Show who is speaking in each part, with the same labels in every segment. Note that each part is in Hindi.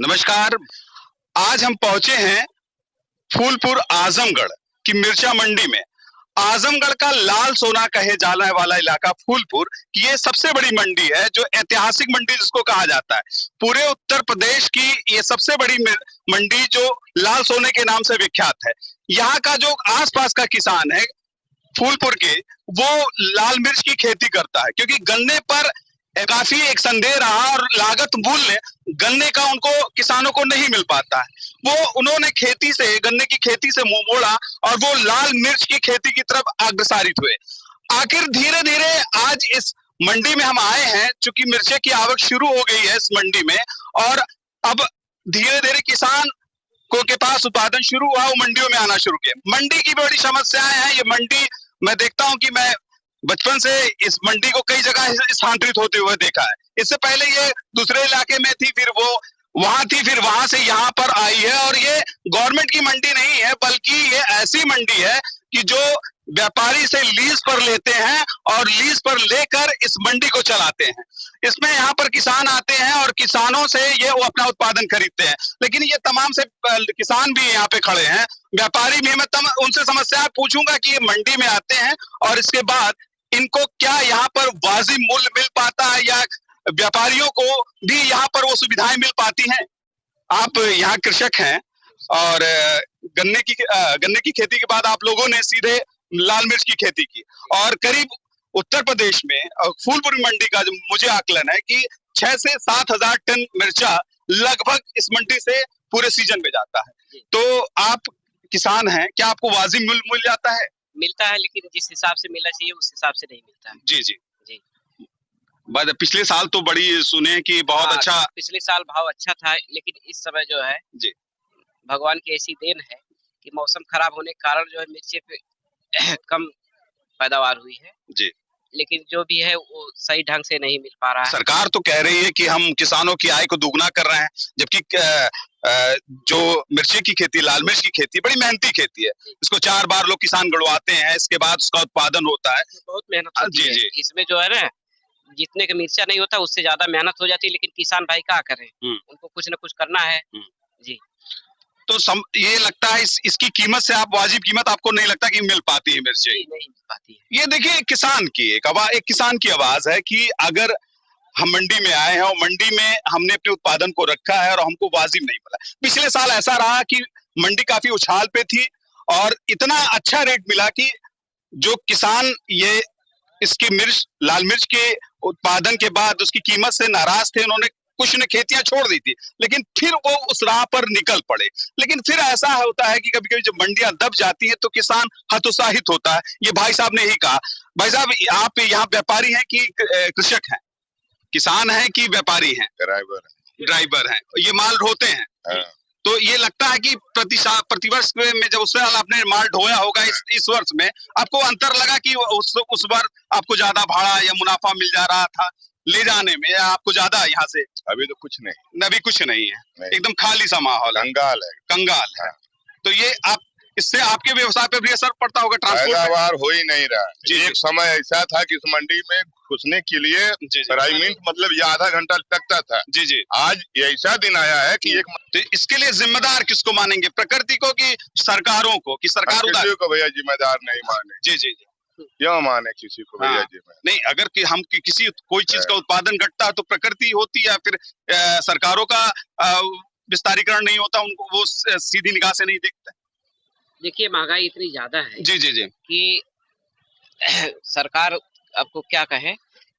Speaker 1: नमस्कार। आज हम पहुंचे हैं फूलपुर आजमगढ़ की मिर्चा मंडी में। आजमगढ़ का लाल सोना कहे जाने वाला इलाका फूलपुर, ये सबसे बड़ी मंडी है, जो ऐतिहासिक मंडी जिसको कहा जाता है। पूरे उत्तर प्रदेश की ये सबसे बड़ी मंडी जो लाल सोने के नाम से विख्यात है। यहाँ का जो आसपास का किसान है फूलपुर के, वो लाल मिर्च की खेती करता है, क्योंकि गन्ने पर काफी एक संदेह रहा और लागत मूल्य गन्ने का उनको किसानों को नहीं मिल पाता है। वो उन्होंने खेती से, गन्ने की खेती से मुंह मोड़ा और वो लाल मिर्च की खेती की तरफ अग्रसरित हुए। आखिर धीरे धीरे आज इस मंडी में हम आए हैं, चूंकि मिर्चे की आवक शुरू हो गई है इस मंडी में, और अब धीरे धीरे किसान को के पास उत्पादन शुरू हुआ, वो मंडियों में आना शुरू किया। मंडी की बड़ी समस्याएं हैं। ये मंडी मैं देखता हूं कि मैं बचपन से इस मंडी को कई जगह स्थानांतरित होते हुए देखा है। इससे पहले ये दूसरे इलाके में थी, फिर वो वहां थी, फिर वहां से यहाँ पर आई है। और ये गवर्नमेंट की मंडी नहीं है, बल्कि ये ऐसी मंडी है कि जो व्यापारी से लीज पर लेते हैं और लीज पर लेकर इस मंडी को चलाते हैं। इसमें यहाँ पर किसान आते हैं और किसानों से ये वो अपना उत्पादन खरीदते हैं। लेकिन ये तमाम से किसान भी यहाँ पे खड़े हैं, व्यापारी भी। मैं उनसे समस्या पूछूंगा कि ये मंडी में आते हैं और इसके बाद इनको क्या यहाँ पर वाजिब मूल्य मिल पाता है, या व्यापारियों को भी यहाँ पर वो सुविधाएं मिल पाती हैं। आप यहाँ कृषक हैं और गन्ने की खेती के बाद आप लोगों ने सीधे लाल मिर्च की खेती की, और करीब उत्तर प्रदेश में फूलपुर मंडी का जो मुझे आकलन है कि 6 से 7 हजार टन मिर्चा लगभग इस मंडी से पूरे सीजन में जाता है। तो आप किसान हैं, क्या आपको वाजिब मूल्य मिल जाता है?
Speaker 2: मिलता है, लेकिन जिस हिसाब से मिलना चाहिए उस हिसाब से नहीं मिलता है।
Speaker 1: जी जी जी। पिछले साल तो बड़ी सुने कि बहुत अच्छा,
Speaker 2: पिछले साल भाव अच्छा था, लेकिन इस समय जो है
Speaker 1: जी
Speaker 2: भगवान की ऐसी देन है कि मौसम खराब होने के कारण जो है मिर्ची पे कम पैदावार हुई है
Speaker 1: जी।
Speaker 2: लेकिन जो भी है वो सही ढंग से नहीं मिल पा रहा है।
Speaker 1: सरकार तो कह रही है कि हम किसानों की आय को दुगना कर रहे हैं, जबकि जो मिर्ची की खेती, लाल मिर्च की खेती बड़ी मेहनती खेती है। इसको 4 बार लोग किसान गड़वाते हैं, इसके बाद उसका उत्पादन होता है।
Speaker 2: बहुत मेहनत होती है। इसमें जो है ना, जितने का मिर्चा नहीं होता उससे ज्यादा मेहनत हो जाती है, लेकिन किसान भाई क्या करें, उनको कुछ न कुछ करना है। जी।
Speaker 1: तो ये लगता है इसकी कीमत से, आप वाजिब कीमत आपको नहीं लगता कि मिल पाती है मिर्ची?
Speaker 2: नहीं मिल पाती है।
Speaker 1: ये देखिए किसान की एक किसान की आवाज है कि अगर हम मंडी में आए हैं और मंडी में हमने अपने उत्पादन को रखा है और हमको वाजिब नहीं मिला। पिछले साल ऐसा रहा कि मंडी काफी उछाल पे थी और इतना अच्छा रेट मिला कि जो किसान ये इसकी लाल मिर्च के उत्पादन के बाद उसकी कीमत से नाराज थे, उन्होंने कुछ ने खेतियां छोड़ दी थी, लेकिन फिर वो उस राह पर निकल पड़े। लेकिन फिर ऐसा होता है कि कभी कभी जब मंडियां दब जाती हैं तो किसान हतोत्साहित होता है। ये भाई साहब ने ही कहा। भाई साहब, आप यहाँ व्यापारी हैं कि कृषक हैं? किसान हैं कि व्यापारी हैं? ड्राइवर हैं। ये माल ढोते हैं। तो ये लगता है कि प्रतिवर्ष में जब उस साल आपने माल ढोया होगा, इस वर्ष में आपको अंतर लगा कि उस बार आपको ज्यादा भाड़ा या मुनाफा मिल जा रहा था ले जाने में, या आपको ज्यादा यहाँ से?
Speaker 3: अभी तो कुछ नहीं,
Speaker 1: अभी कुछ नहीं है, एकदम खाली सा माहौल है, कंगाल है। तो ये इससे आपके व्यवसाय पे भी असर पड़ता होगा?
Speaker 3: ट्रांसपोर्ट हो ही नहीं रहा। एक समय ऐसा था कि इस मंडी में घुसने के लिए मिनट मतलब ये आधा घंटा लगता था।
Speaker 1: जी जी।
Speaker 3: आज ऐसा दिन आया है कि
Speaker 1: तो इसके लिए जिम्मेदार किसको मानेंगे, प्रकृति को कि सरकारों को? कि सरकार
Speaker 3: किसी को भैया जिम्मेदार नहीं माने।
Speaker 1: जी जी जी।
Speaker 3: क्यों माने किसी को भैया जी?
Speaker 1: नहीं, अगर कि हम किसी कोई चीज का उत्पादन घटता है तो प्रकृति होती है, या फिर सरकारों का विस्तारीकरण नहीं होता, उनको वो सीधी निगाह से नहीं देखते?
Speaker 2: देखिए, महंगाई इतनी ज्यादा है
Speaker 1: जी जी जी
Speaker 2: कि सरकार आपको क्या कहे,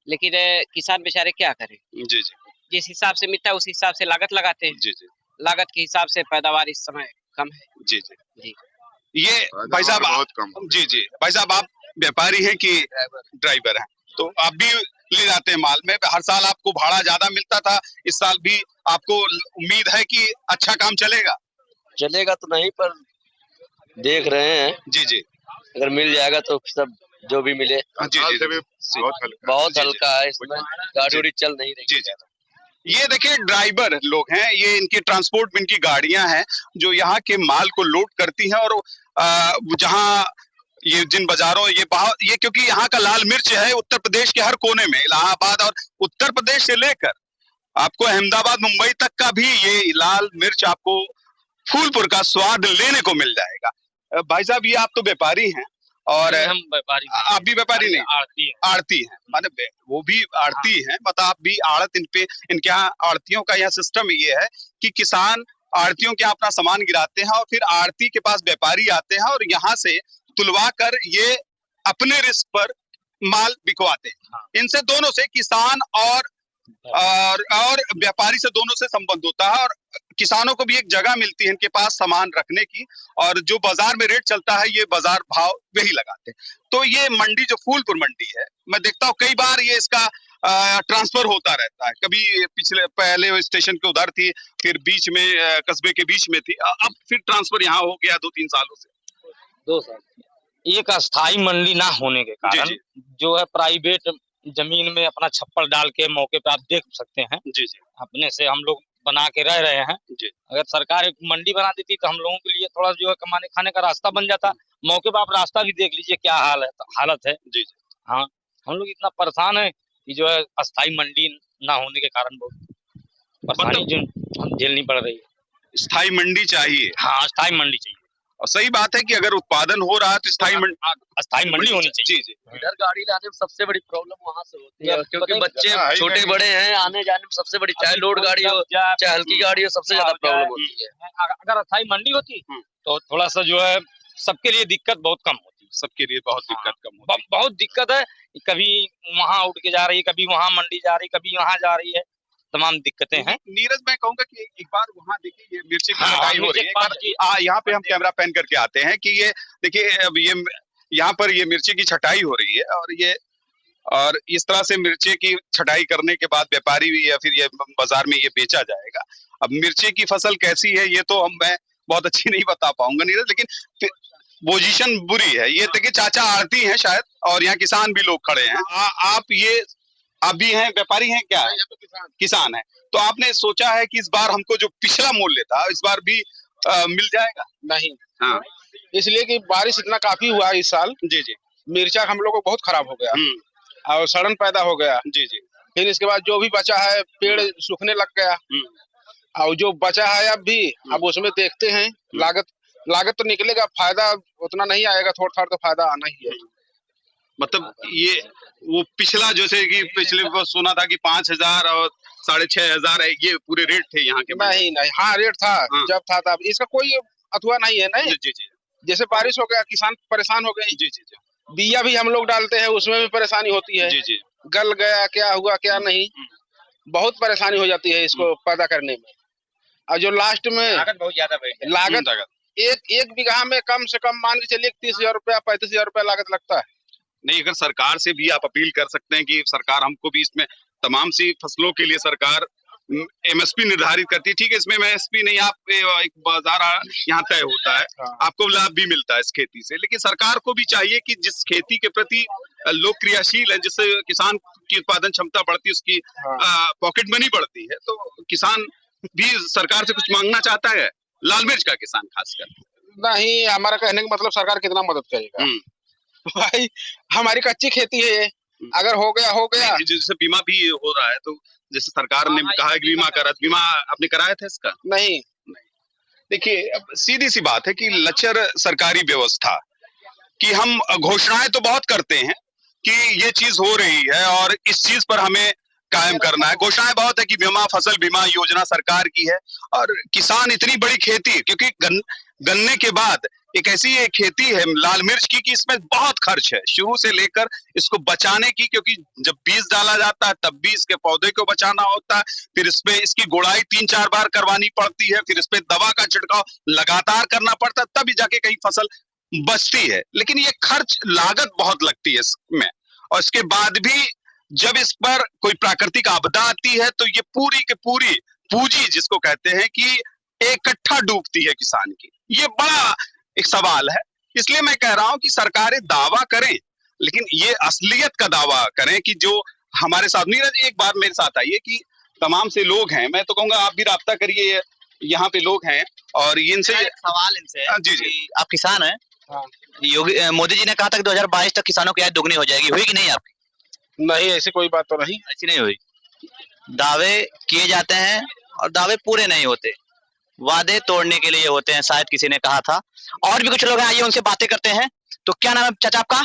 Speaker 2: लेकिन किसान बेचारे क्या करें।
Speaker 1: जी जी।
Speaker 2: जिस हिसाब से मिलता है उस हिसाब से लागत लगाते हैं।
Speaker 1: जी जी।
Speaker 2: लागत के हिसाब से पैदावार इस समय कम है।
Speaker 1: जी जी
Speaker 2: जी।
Speaker 1: ये भाई साहब
Speaker 3: बहुत कम।
Speaker 1: जी जी। भाई साहब, आप व्यापारी हैं कि ड्राइवर हैं? तो आप भी ले जाते हैं माल में। हर साल आपको भाड़ा ज्यादा मिलता था, इस साल भी आपको उम्मीद है कि अच्छा काम चलेगा?
Speaker 4: चलेगा तो नहीं, पर देख रहे हैं।
Speaker 1: जी जी।
Speaker 4: अगर मिल जाएगा तो सब जो भी मिले।
Speaker 1: जी जी।
Speaker 4: बहुत हल्का है, इसमें गाड़ी उड़ी चल नहीं रही।
Speaker 1: जी जी। ये देखिए ड्राइवर लोग हैं, ये इनकी ट्रांसपोर्ट में इनकी गाड़ियां हैं जो यहाँ के माल को लोड करती हैं, और जहाँ ये जिन बाजारों ये क्योंकि यहाँ का लाल मिर्च है उत्तर प्रदेश के हर कोने में, इलाहाबाद और उत्तर प्रदेश से लेकर आपको अहमदाबाद मुंबई तक का भी ये लाल मिर्च आपको फूलपुर का स्वाद लेने को मिल जाएगा। भाई साहब ये आप तो व्यापारी हैं और
Speaker 2: हम व्यापारी,
Speaker 1: आप भी व्यापारी नहीं, आड़ती हैं, माने वो भी आड़ती हैं, मतलब आप भी आड़त। इनके यहाँ आड़तियों का यह सिस्टम ये है कि किसान आड़तियों के यहाँ अपना सामान गिराते हैं और फिर आड़ती के पास व्यापारी आते हैं और यहाँ से तुलवा कर ये अपने रिस्क पर माल बिकवाते हैं। इनसे दोनों से किसान और व्यापारी से दोनों से संबंध होता है और किसानों को भी एक जगह मिलती है इनके पास सामान रखने की, और जो बाजार में रेट चलता है ये बाजार भाव वही लगाते हैं। तो ये मंडी जो फूलपुर मंडी है, मैं देखता हूँ कई बार ये इसका ट्रांसफर होता रहता है। कभी पहले स्टेशन के उधर थी, फिर बीच में कस्बे के बीच में थी, अब फिर ट्रांसफर यहाँ हो गया 2-3 सालों से।
Speaker 5: 2 साल। एक अस्थाई मंडी ना होने के कारण जो है प्राइवेट जमीन में अपना छप्पर डाल के मौके पे आप देख सकते हैं।
Speaker 1: जी जी।
Speaker 5: अपने से हम लोग बना के रह रहे हैं।
Speaker 1: जी।
Speaker 5: अगर सरकार एक मंडी बना देती तो हम लोगों के लिए थोड़ा जो है कमाने खाने का रास्ता बन जाता। मौके पर आप रास्ता भी देख लीजिए क्या हालत है।
Speaker 1: जी जी।
Speaker 5: हाँ, हम लोग इतना परेशान है कि जो है अस्थाई मंडी ना होने के कारण बहुत परेशानी जो झेलनी पड़ रही है।
Speaker 1: स्थायी मंडी चाहिए।
Speaker 5: हाँ, अस्थाई मंडी चाहिए।
Speaker 1: और सही बात है कि अगर उत्पादन हो रहा है तो स्थायी
Speaker 5: मंडी होनी चाहिए।
Speaker 1: जी जी।
Speaker 4: इधर गाड़ी लाने में सबसे बड़ी प्रॉब्लम वहाँ से होती है, क्योंकि बच्चे छोटे बड़े हैं, आने जाने में सबसे बड़ी, चाहे लोड गाड़ी हो चाहे हल्की गाड़ी हो, सबसे ज्यादा प्रॉब्लम होती है।
Speaker 5: अगर अस्थाई मंडी होती तो थोड़ा सा जो है सबके लिए दिक्कत बहुत कम होती।
Speaker 1: सबके लिए बहुत दिक्कत कम होती।
Speaker 5: बहुत दिक्कत है, कभी वहाँ उठ के जा रही है, कभी वहाँ मंडी जा रही है, कभी वहाँ जा रही है, तमाम दिक्कतें हैं।
Speaker 1: नीरज, मैं कहूंगा कि एक बार वहाँ देखिए ये मिर्ची की कटाई हो रही है। यहाँ पे हम कैमरा पैन करके आते हैं कि ये देखिए, अब ये यहाँ पर ये मिर्ची की छटाई हो रही है और इस तरह से मिर्ची की छटाई करने के बाद व्यापारी भी या फिर ये बाजार में ये बेचा जाएगा। अब मिर्ची की फसल कैसी है ये तो मैं बहुत अच्छी नहीं बता पाऊंगा नीरज, लेकिन पोजीशन बुरी है। ये देखिए चाचा आड़ती हैं शायद, और यहाँ किसान भी लोग खड़े हैं। आप भी हैं, व्यापारी हैं क्या? किसान है। तो आपने सोचा है कि इस बार हमको जो पिछला मूल्य था इस बार भी मिल जाएगा?
Speaker 6: नहीं।
Speaker 1: हाँ,
Speaker 6: इसलिए कि बारिश इतना काफी हुआ इस साल।
Speaker 1: जी जी।
Speaker 6: मिर्चा हम लोग को बहुत खराब हो गया और सड़न पैदा हो गया।
Speaker 1: जी जी।
Speaker 6: फिर इसके बाद जो भी बचा है पेड़ सूखने लग गया, और जो बचा है अब भी, अब उसमें देखते हैं लागत तो निकलेगा, फायदा उतना नहीं आएगा, थोड़ा थोड़ा तो फायदा आना ही है।
Speaker 1: मतलब ये वो पिछला जैसे कि पिछले वो सुना था कि 5,000 और 6,500 है, ये पूरे रेट थे यहाँ के?
Speaker 6: नहीं, हाँ रेट था। जब था तब, इसका कोई अथवा नहीं है। नहीं,
Speaker 1: जी जी।
Speaker 6: जैसे बारिश हो गया किसान परेशान हो गए।
Speaker 1: जी जी जी।
Speaker 6: बिया भी हम लोग डालते हैं, उसमें भी परेशानी होती है।
Speaker 1: जी जी।
Speaker 6: गल गया, क्या हुआ क्या नहीं, बहुत परेशानी हो जाती है इसको पैदा करने में। और जो लास्ट में
Speaker 5: लागत बहुत ज्यादा बैठ
Speaker 6: लागत एक बीघा में कम से कम मान के चलिए 30,000 रुपया 35,000 रुपया लागत लगता है।
Speaker 1: नहीं, अगर सरकार से भी आप अपील कर सकते हैं कि सरकार हमको भी इसमें तमाम सी फसलों के लिए सरकार एमएसपी निर्धारित करती है। ठीक है, इसमें एमएसपी नहीं, आप एक बाजार यहाँ तय होता है, आपको लाभ भी मिलता है इस खेती से, लेकिन सरकार को भी चाहिए कि जिस खेती के प्रति लोग क्रियाशील है, जिससे किसान की उत्पादन क्षमता बढ़ती है, उसकी पॉकेट मनी बढ़ती है, तो किसान भी सरकार से कुछ मांगना चाहता है। लाल मिर्च का किसान खासकर
Speaker 6: नहीं, हमारा कहने का मतलब सरकार कितना मदद करेगा भाई, हमारी कच्ची खेती है ये, अगर हो गया।
Speaker 1: जैसे बीमा भी हो रहा है, तो जैसे सरकार ने कहा है कि बीमा आपने कराया था इसका?
Speaker 6: नहीं।
Speaker 1: देखिए, सीधी सी बात है कि लचर सरकारी व्यवस्था कि हम घोषणाएं तो बहुत करते हैं कि ये चीज हो रही है और इस चीज पर हमें कायम करना है। घोषणाएं बहुत है कि फसल बीमा योजना सरकार की है, और किसान इतनी बड़ी खेती, क्योंकि गन्ने के बाद एक ऐसी खेती है लाल मिर्च की कि इसमें बहुत खर्च है शुरू से लेकर इसको बचाने की, क्योंकि जब बीज डाला जाता है तब भी इसके पौधे को बचाना होता है, फिर इसपे इसकी गुड़ाई 3-4 बार करवानी पड़ती है, फिर इसपे दवा का छिड़काव लगातार करना पड़ता है, तभी जाके कहीं फसल बचती है। लेकिन ये खर्च लागत बहुत लगती है इसमें, और इसके बाद भी जब इस पर कोई प्राकृतिक आपदा आती है तो ये पूरी की पूरी पूंजी जिसको कहते हैं कि इकट्ठा डूबती है किसान की। ये बड़ा एक सवाल है। इसलिए मैं कह रहा हूं कि सरकारें दावा करें, लेकिन ये असलियत का दावा करें कि जो हमारे साथ, नीरज एक बार मेरे साथ आइए कि तमाम से लोग हैं, मैं तो कहूंगा आप भी राब्ता करिए, यहाँ पे लोग हैं और इनसे
Speaker 7: सवाल इनसे
Speaker 1: जी जी।
Speaker 7: आप किसान हैं? योगी मोदी जी ने कहा था कि 2022 तक किसानों की आय दोगुनी हो जाएगी, हुई कि नहीं आपकी?
Speaker 6: नहीं, ऐसी कोई बात तो नहीं।
Speaker 7: ऐसी नहीं हुई। दावे किए जाते हैं और दावे पूरे नहीं होते, वादे तोड़ने के लिए होते हैं, शायद किसी ने कहा था। और भी कुछ लोग हैं, आइए उनसे बातें करते हैं। तो क्या नाम है चाचा आपका?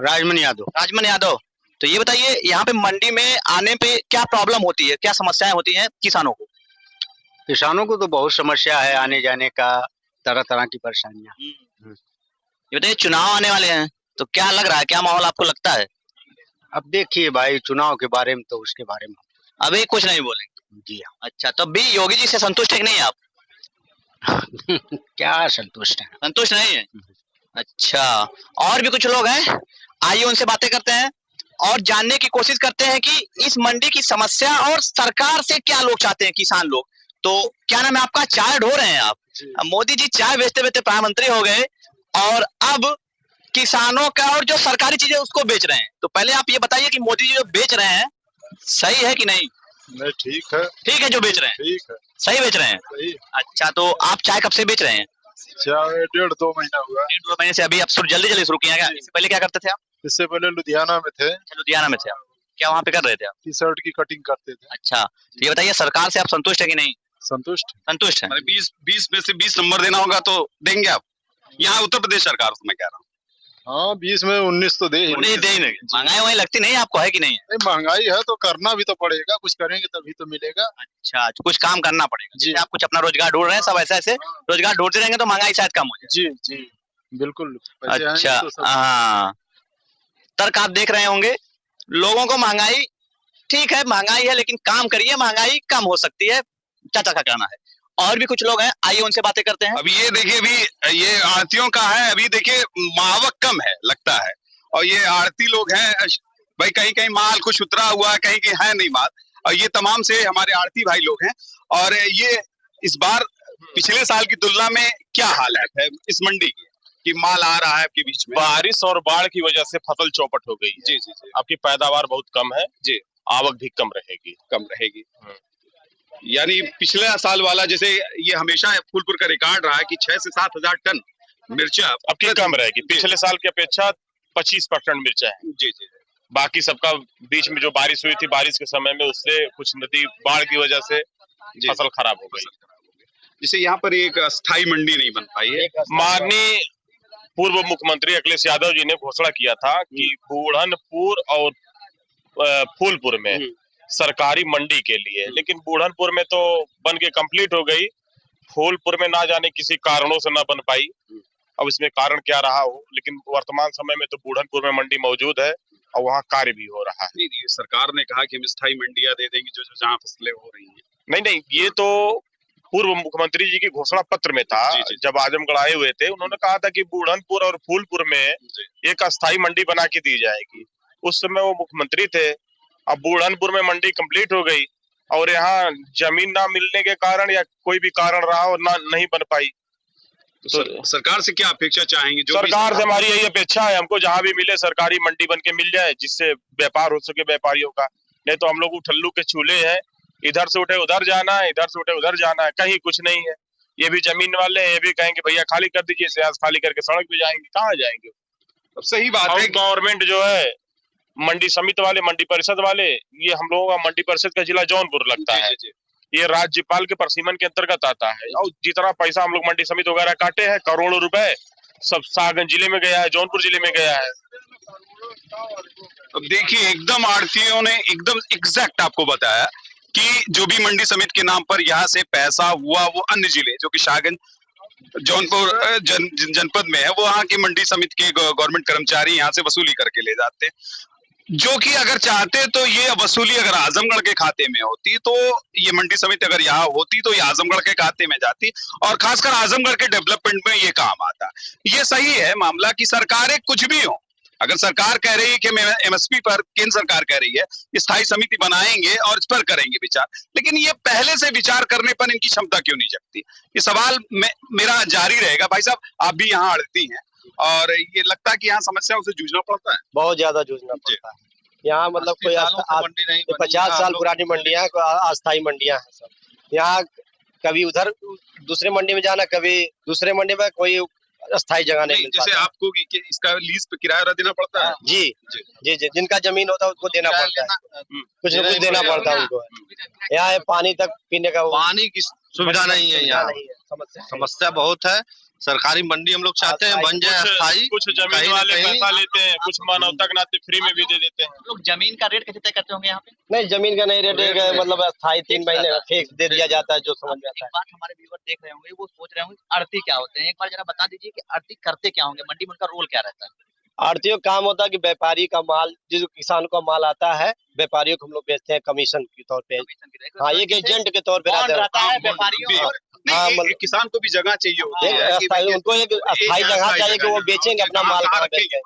Speaker 8: राजमन यादव।
Speaker 7: राजमन यादव, तो ये बताइए यहाँ पे मंडी में आने पे क्या प्रॉब्लम होती है, क्या समस्याएं होती हैं किसानों को?
Speaker 8: किसानों को तो बहुत समस्या है, आने जाने का तरह तरह की परेशानियां।
Speaker 7: ये बताइए चुनाव आने वाले हैं तो क्या लग रहा है, क्या माहौल आपको लगता है?
Speaker 8: अब देखिए भाई, चुनाव के बारे में तो उसके बारे में
Speaker 7: अभी कुछ नहीं बोलेंगे?
Speaker 8: जी हाँ।
Speaker 7: अच्छा, तो भी योगी जी से संतुष्ट है कि नहीं आप?
Speaker 8: क्या संतुष्ट है?
Speaker 7: संतुष्ट नहीं है। अच्छा, और भी कुछ लोग हैं, आइए उनसे बातें करते हैं और जानने की कोशिश करते हैं कि इस मंडी की समस्या और सरकार से क्या लोग चाहते हैं किसान लोग। तो क्या नाम है आपका? चाय ढो रहे हैं आप? मोदी जी चाय बेचते बेचते प्रधानमंत्री हो गए और अब किसानों का और जो सरकारी चीजें उसको बेच रहे हैं। तो पहले आप ये बताइए कि मोदी जी जो बेच रहे हैं सही है कि नहीं?
Speaker 3: नहीं, ठीक है।
Speaker 7: ठीक है जो बेच रहे हैं?
Speaker 3: ठीक है,
Speaker 7: सही बेच रहे हैं।
Speaker 3: सही।
Speaker 7: अच्छा, तो आप चाय कब से बेच रहे हैं?
Speaker 3: चाय 1.5-2 महीना हुआ।
Speaker 7: 1.5-2 महीने से। अभी आप जल्दी शुरू किया क्या? इससे पहले क्या करते थे आप?
Speaker 3: इससे पहले लुधियाना में थे।
Speaker 7: लुधियाना में थे आप? क्या वहाँ पे कर रहे थे आप?
Speaker 3: टी शर्ट की कटिंग करते थे।
Speaker 7: अच्छा, तो ये बताइए सरकार से आप संतुष्ट है कि नहीं?
Speaker 3: संतुष्ट।
Speaker 7: संतुष्ट है।
Speaker 1: 20 में से 20 नंबर देना होगा तो देंगे आप? यहाँ उत्तर प्रदेश सरकार से मैं कह रहा हूँ।
Speaker 3: हाँ, 20 में 19 तो दे ही।
Speaker 7: महंगाई वही लगती नहीं आपको, है कि नहीं?
Speaker 3: नहीं, महंगाई है तो करना भी तो पड़ेगा, कुछ करेंगे तभी तो मिलेगा।
Speaker 7: अच्छा, कुछ काम करना पड़ेगा जी। आप कुछ अपना रोजगार ढूंढ रहे हैं, सब ऐसे रोजगार ढूंढते रहेंगे तो महंगाई शायद कम हो जाए।
Speaker 3: जी जी बिल्कुल।
Speaker 7: अच्छा, हाँ, तर्क आप देख रहे होंगे, लोगों को महंगाई ठीक है, महंगाई है लेकिन काम करिए, महंगाई कम हो सकती है, चाचा का कहना है। और भी कुछ लोग हैं, आइए उनसे बातें करते हैं।
Speaker 1: अभी ये देखिए, अभी ये आड़तियों का है, अभी देखिए मावक कम है लगता है, और ये आड़ती लोग हैं भाई, कहीं कहीं माल कुछ उतरा हुआ है, कहीं कहीं है नहीं माल, और ये तमाम से हमारे आड़ती भाई लोग हैं। और ये इस बार पिछले साल की तुलना में क्या हालत है इस मंडी की कि माल आ रहा है आपके बीच में?
Speaker 9: बारिश और बाढ़ की वजह से फसल चौपट हो गई है।
Speaker 1: जी जी जी।
Speaker 9: आपकी पैदावार बहुत कम है
Speaker 1: जी,
Speaker 9: आवक भी कम रहेगी।
Speaker 1: यानी पिछले साल वाला जैसे ये हमेशा फूलपुर का रिकॉर्ड रहा है कि 6 से 7 हजार टन मिर्चा
Speaker 9: अब की कम रहेगी। पिछले साल की अपेक्षा 25% मिर्चा है।
Speaker 1: जी जी।
Speaker 9: बाकी सबका बीच में जो बारिश हुई थी, बारिश के समय में उससे कुछ नदी बाढ़ की वजह से फसल खराब हो गई।
Speaker 1: जिससे यहाँ पर एक अस्थायी मंडी नहीं बन पाई है।
Speaker 9: माननीय पूर्व मुख्यमंत्री अखिलेश यादव जी ने घोषणा किया था कि बूढ़नपुर और फूलपुर में सरकारी मंडी के लिए, लेकिन बूढ़नपुर में तो बन के कंप्लीट हो गई, फूलपुर में ना जाने किसी कारणों से ना बन पाई। अब इसमें कारण क्या रहा हो, लेकिन वर्तमान समय में तो बूढ़नपुर में मंडी मौजूद है और वहाँ कार्य भी हो रहा है।
Speaker 1: नहीं, सरकार ने कहा कि हम स्थायी मंडियां दे देंगे जो जहाँ फसलें हो रही हैं।
Speaker 9: नहीं, ये तो पूर्व मुख्यमंत्री जी की घोषणा पत्र में था। जी। जब आजमगढ़ आए हुए थे, उन्होंने कहा था कि बूढ़नपुर और फूलपुर में एक अस्थायी मंडी बना के दी जाएगी। उस समय वो मुख्यमंत्री थे। अब बूढ़नपुर में मंडी कंप्लीट हो गई और यहाँ जमीन ना मिलने के कारण या कोई भी कारण रहा और ना नहीं बन पाई।
Speaker 1: तो सरकार से क्या अपेक्षा चाहेंगे? जो
Speaker 9: सरकार से हमारी यही अपेक्षा है, हमको जहाँ भी मिले सरकारी मंडी बन के मिल जाए, जिससे व्यापार हो सके व्यापारियों का। नहीं तो हम लोग उठल्लू के चूल्हे हैं, इधर से उठे उधर जाना है, इधर से उठे उधर जाना है, कहीं कुछ नहीं है। ये भी जमीन वाले हैं, ये भी कहेंगे भैया खाली कर दीजिए, सियाज खाली करके सड़क पे जाएंगे, कहाँ जाएंगे?
Speaker 1: अब सही बात है,
Speaker 9: गवर्नमेंट जो है, मंडी समिति वाले, मंडी परिषद वाले, ये हम लोगों का मंडी परिषद का जिला जौनपुर लगता है। ये राज्यपाल के परसीमन के अंतर्गत आता है और जितना पैसा हम लोग मंडी समिति वगैरह काटे हैं, करोड़ों रुपए, सब सागन जिले में गया है, जौनपुर जिले में गया है।
Speaker 1: अब देखिए, एकदम आड़तियों ने एकदम एग्जैक्ट आपको बताया कि जो भी मंडी समिति के नाम पर यहाँ से पैसा हुआ, वो अन्य जिले जो कि शाहगंज जौनपुर जनपद में है, वो वहाँ की मंडी समिति के गवर्नमेंट कर्मचारी यहाँ से वसूली करके ले जाते हैं। जो कि अगर चाहते तो ये वसूली अगर आजमगढ़ के खाते में होती, तो ये मंडी समिति अगर यहाँ होती तो ये आजमगढ़ के खाते में जाती और खासकर आजमगढ़ के डेवलपमेंट में ये काम आता। ये सही है मामला कि सरकारें कुछ भी हो, अगर सरकार कह रही है कि एमएसपी पर, केंद्र सरकार कह रही है स्थायी समिति बनाएंगे और इस पर करेंगे विचार, लेकिन ये पहले से विचार करने पर इनकी क्षमता क्यों नहीं जगती? ये सवाल मेरा जारी रहेगा। भाई साहब, आप भी यहाँ आड़ती हैं और ये लगता है कि यहाँ समस्याओं से जूझना पड़ता है?
Speaker 10: बहुत ज्यादा जूझना पड़ता है। यहाँ मतलब कोई 50 साल पुरानी मंडियां, अस्थायी मंडियां हैं सब। यहाँ कभी उधर दूसरे मंडी में जाना, कभी दूसरे मंडी में, कोई अस्थायी जगह नहीं मिल
Speaker 1: जैसे
Speaker 10: पाता।
Speaker 1: आपको कि इसका लीज पे किराया देना पड़ता है?
Speaker 10: जी जी जी, जिनका जमीन होता है उसको देना पड़ता है, कुछ न कुछ देना पड़ता है उनको। यहाँ पानी तक पीने का
Speaker 11: पानी की सुविधा नहीं है यहाँ, समस्या बहुत है। सरकारी मंडी हम लोग चाहते हैं बन जाए अस्थायी।
Speaker 9: कुछ जमीन वाले पैसा लेते हैं, कुछ मानवता के नाते फ्री में भी दे देते हैं।
Speaker 7: लोग जमीन का रेट कैसे तय करते होंगे यहाँ पे?
Speaker 10: नहीं, जमीन का नहीं रेट है, मतलब अस्थायी 3 महीने का फिक्स दे दिया जाता है, जो समझ में आता है।
Speaker 7: एक बात हमारे व्यूअर देख रहे होंगे, वो सोच रहे होंगे आड़ती क्या होते हैं। एक बार जरा बता दीजिए कि आड़ती करते क्या होंगे, मंडी में उनका रोल क्या रहता है?
Speaker 10: आड़तियों का काम होता है कि व्यापारी का माल, जो किसान का माल आता है, व्यापारियों को हम लोग बेचते हैं कमीशन के तौर पे। हाँ, एक एजेंट के तौर पे रहता है व्यापारियों और
Speaker 1: किसान को भी जगह चाहिए होती है,
Speaker 10: उनको एक अस्थायी जगह चाहिए कि वो बेचेंगे अपना माल कहाँ बेचेंगे।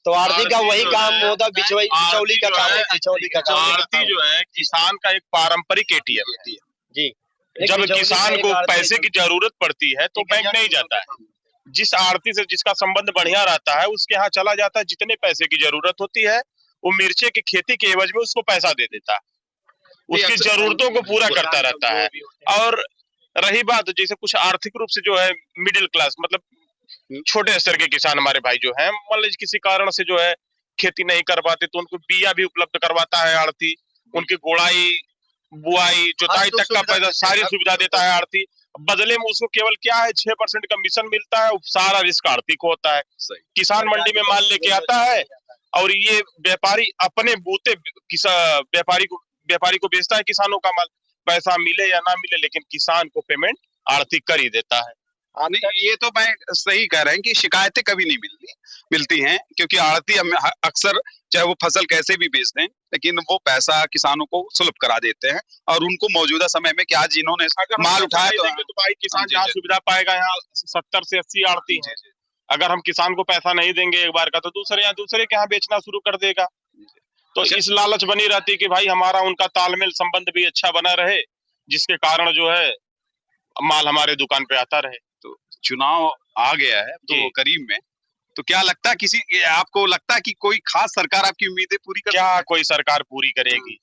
Speaker 10: तो आड़ती का वही काम होता है, बिचौली का काम है, बिचौली का काम।
Speaker 9: आड़ती जो है किसान का एक पारंपरिक एटीएम होती है
Speaker 10: जी।
Speaker 9: जब किसान को पैसे की जरूरत पड़ती है तो बैंक नहीं जाता है, जिस आड़ती से जिसका संबंध बढ़िया रहता है उसके यहाँ चला जाता है। जितने पैसे की जरूरत होती है वो मिर्चे की खेती के एवज में उसको पैसा दे देता है, उसकी जरूरतों को पूरा करता रहता है। और रही बात जैसे कुछ आर्थिक रूप से जो है मिडिल क्लास, मतलब छोटे स्तर के किसान हमारे भाई जो है, मान लीजिए किसी कारण से जो है खेती नहीं कर पाते तो उनको बिया भी उपलब्ध करवाता है आड़ती, उनकी गोड़ाई, बुआई, जोताई तक का पैसा सारी सुविधा देता है आड़ती। बदले में उसको केवल क्या है 6% कमीशन मिलता है, सारा रिस्क आड़ती को होता है। किसान मंडी में माल लेके आता है और ये व्यापारी अपने बूते व्यापारी को बेचता है किसानों का माल, पैसा मिले या ना मिले, लेकिन किसान को पेमेंट आड़ती कर ही देता है।
Speaker 1: ये तो मैं सही कह रहे हैं कि शिकायतें कभी नहीं मिलती हैं, क्योंकि आड़ती अक्सर चाहे वो फसल कैसे भी बेच दें, लेकिन वो पैसा किसानों को सुलभ करा देते हैं। और उनको मौजूदा समय में कि आज जिन्होंने माल उठाया
Speaker 9: तो भाई किसान जहाँ सुविधा पाएगा, यहाँ 70 से 80 आड़ती है। अगर हम किसान को पैसा नहीं देंगे एक बार का, तो दूसरे के यहाँ बेचना शुरू कर देगा। तो इस लालच बनी रहती है कि भाई हमारा उनका तालमेल संबंध भी अच्छा बना रहे, जिसके कारण जो है माल हमारे दुकान पे आता रहे।
Speaker 1: तो चुनाव आ गया है तो करीब में, तो क्या लगता है आपको लगता है कि कोई खास सरकार आपकी उम्मीदें पूरी कर?
Speaker 9: क्या कोई सरकार पूरी करेगी?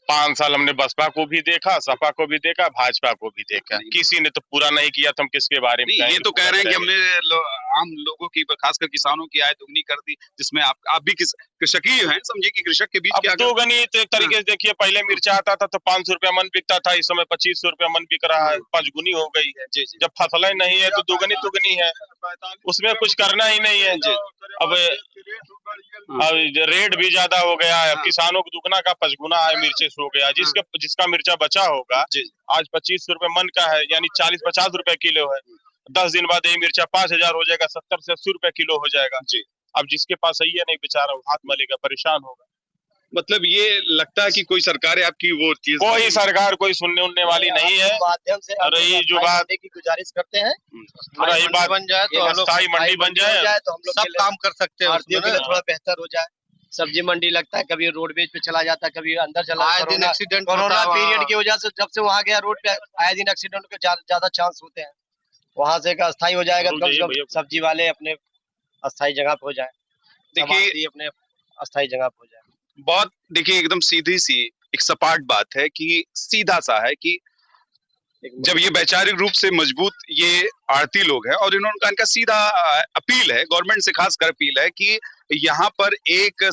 Speaker 9: 5 साल हमने बसपा को भी देखा, सपा को भी देखा, भाजपा को भी देखा, किसी ने तो पूरा नहीं किया। तो हम किसके बारे में
Speaker 1: ये तो कह रहे हैं कि हमने आम लोगों की, खासकर किसानों की आय दुगनी कर दी, जिसमें आप भी कृषक ही हैं, समझिए कि कृषक के बीच क्या
Speaker 9: दोगुनी। तो एक तरीके से देखिए, पहले मिर्चा आता था तो 500 रुपया मन बिकता था, इस समय 2500 रुपया मन बिक रहा है, 5 गुनी हो गई है। जब फसलें नहीं है तो दुगनी है, उसमें कुछ करना ही नहीं है। अब रेट भी ज्यादा हो गया है, किसानों को दुगना का 5 गुना है मिर्चे हो गया। जिसका मिर्चा बचा होगा आज 2500 रुपए मन का है, यानी 40-50 रुपए किलो है। 10 दिन बाद ये मिर्चा 5000 हो जाएगा, 70 से 80 रुपए किलो हो जाएगा। अब जिसके पास है नहीं, बेचारा हाथ मलेगा, परेशान होगा।
Speaker 1: मतलब ये लगता है कि कोई सरकार आपकी वो चीज,
Speaker 9: कोई सरकार कोई सुनने उनने वाली नहीं है।
Speaker 10: माध्यम से
Speaker 9: रही जो बात
Speaker 10: की गुजारिश करते हैं,
Speaker 9: रही बात
Speaker 11: बन जाए तो
Speaker 9: अस्थायी मंडी बन जाए
Speaker 10: तो हम लोग
Speaker 11: सब काम कर सकते हैं,
Speaker 10: थोड़ा बेहतर हो जाए। सब्जी मंडी लगता है, कभी रोडवेज पे चला जाता है, कभी अंदर चला जाता है।
Speaker 11: एक्सीडेंट
Speaker 10: कोरोना पीरियड की वजह से जब से वहाँ गया, रोड पे आए दिन एक्सीडेंट के ज्यादा चांस होते हैं। वहाँ से अस्थायी हो जाएगा तो कम से कम सब्जी वाले अपने अस्थायी जगह पे हो जाए,
Speaker 1: देखिए
Speaker 10: अपने अस्थायी जगह पे हो जाए।
Speaker 1: बहुत देखिए एकदम सीधी सी एक सपाट बात है कि सीधा सा है कि जब ये वैचारिक रूप से मजबूत ये आड़ती लोग हैं, और इनका सीधा अपील है, गवर्नमेंट से खासकर अपील है कि यहाँ पर एक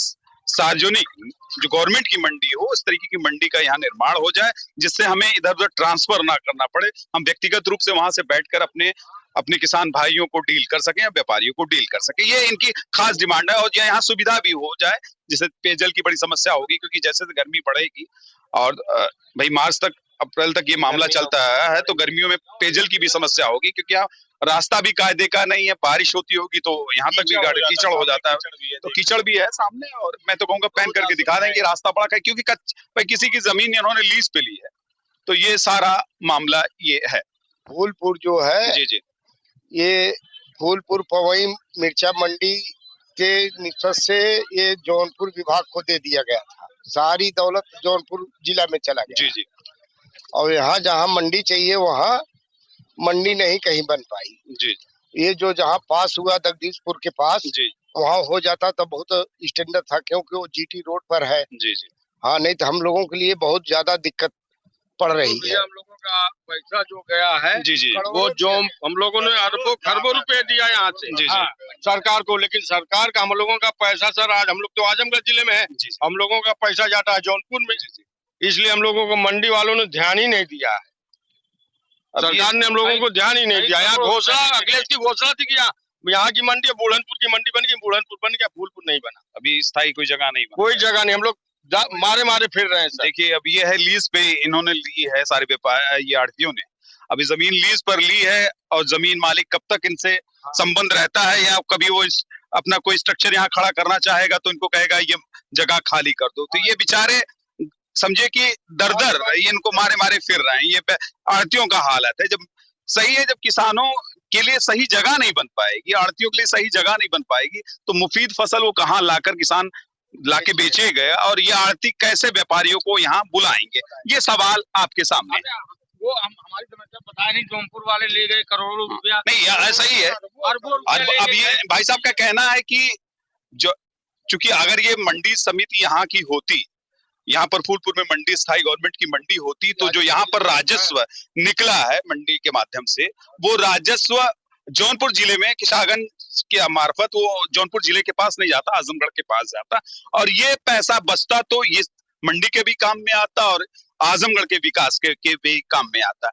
Speaker 1: सार्वजनिक जो गवर्नमेंट की मंडी हो, इस तरीके की मंडी का यहाँ निर्माण हो जाए, जिससे हमें इधर उधर ट्रांसफर ना करना पड़े। हम व्यक्तिगत रूप से वहां से बैठकर अपने किसान भाइयों को डील कर सके या व्यापारियों को डील कर सके, ये इनकी खास डिमांड है। और यहाँ सुविधा भी हो जाए, जिससे पेयजल की बड़ी समस्या होगी, क्योंकि जैसे गर्मी बढ़ेगी और भाई मार्च तक, अप्रैल तक ये मामला चलता है, तो गर्मियों में पेयजल की भी समस्या होगी, क्योंकि यहाँ रास्ता भी कायदे का नहीं है, बारिश होती होगी तो यहाँ तक भी कीचड़ हो जाता है। तो कीचड़ भी है सामने, और मैं तो कहूँगा पैन करके दिखा देंगे रास्ता बड़ा है, क्योंकि भाई किसी की जमीन इन्होंने लीज पे ली है। तो ये सारा मामला ये है।
Speaker 12: फूलपुर जो है,
Speaker 1: जी
Speaker 12: ये फूलपुर पवई मिर्चा मंडी के निष्पत्ति से ये जौनपुर विभाग को दे दिया गया था। सारी दौलत जौनपुर जिला में चला गया।
Speaker 1: जी।
Speaker 12: और यहाँ जहाँ मंडी चाहिए वहाँ मंडी नहीं कहीं बन पाई।
Speaker 1: जी।
Speaker 12: ये जो जहाँ पास हुआ जगदीशपुर के पास, वहाँ हो जाता तो बहुत स्टैंडर्ड था, क्योंकि वो जीटी रोड पर है।
Speaker 1: जी।
Speaker 12: हाँ, नहीं तो हम लोगों के लिए बहुत ज्यादा दिक्कत पड़ रही है।
Speaker 1: हम लोगों
Speaker 13: का पैसा जो गया है
Speaker 1: जी जी
Speaker 13: वो जो हम लोगों ने अरबों खरबों रुपए दिया यहाँ से
Speaker 1: जी
Speaker 13: हाँ, सरकार को, लेकिन सरकार का हम लोगों का पैसा सर आज हम लोग तो आजमगढ़ जिले में है, हम लोगों का पैसा जाता है जौनपुर में, इसलिए हम लोगों को मंडी वालों ने ध्यान ही नहीं दिया है। सरकार ने हम लोगों को ध्यान ही नहीं दिया। यहाँ घोषणा अखिलेश की घोषणा थी कि यहाँ की मंडी बुढ़नपुर की मंडी बन गई, बुढ़नपुर बन गया, फूलपुर नहीं बना।
Speaker 1: अभी स्थायी कोई जगह नहीं बना,
Speaker 13: कोई जगह नहीं, हम लोग मारे मारे फिर रहे हैं सर।
Speaker 1: देखिए अब ये है लीज पे इन्होंने ली है सारे व्यापार ये आड़तियों ने, अभी जमीन लीज पर ली है और जमीन मालिक कब तक इनसे संबंध रहता है या कभी वो अपना कोई स्ट्रक्चर यहाँ खड़ा करना चाहेगा तो इनको कहेगा ये जगह खाली कर दो, तो ये बेचारे समझे कि दर दर ये इनको मारे मारे फिर रहे हैं। ये आड़तियों का हालत है। जब सही है, जब किसानों के लिए सही जगह नहीं बन पाएगी, आड़तियों के लिए सही जगह नहीं बन पाएगी तो मुफीद फसल वो कहाँ लाकर किसान लाके बेचेगा और ये आड़ती कैसे व्यापारियों को यहाँ बुलाएंगे, ये सवाल आपके सामने।
Speaker 5: वो हमारी समस्या पता नहीं, जौनपुर वाले ले गए करोड़ों रुपया।
Speaker 1: नहीं ऐसा ही है। अब ये भाई साहब का कहना है कि जो चूंकि अगर ये मंडी समिति यहाँ की होती, यहाँ पर फूलपुर में मंडी स्थायी गवर्नमेंट की मंडी होती तो जो यहाँ पर राजस्व निकला है मंडी के माध्यम से वो राजस्व जौनपुर जिले में किशानगंज के मार्फत वो जौनपुर जिले के पास नहीं जाता, आजमगढ़ के पास जाता और ये पैसा बचता तो ये मंडी के भी काम में आता और आजमगढ़ के विकास के भी काम में आता।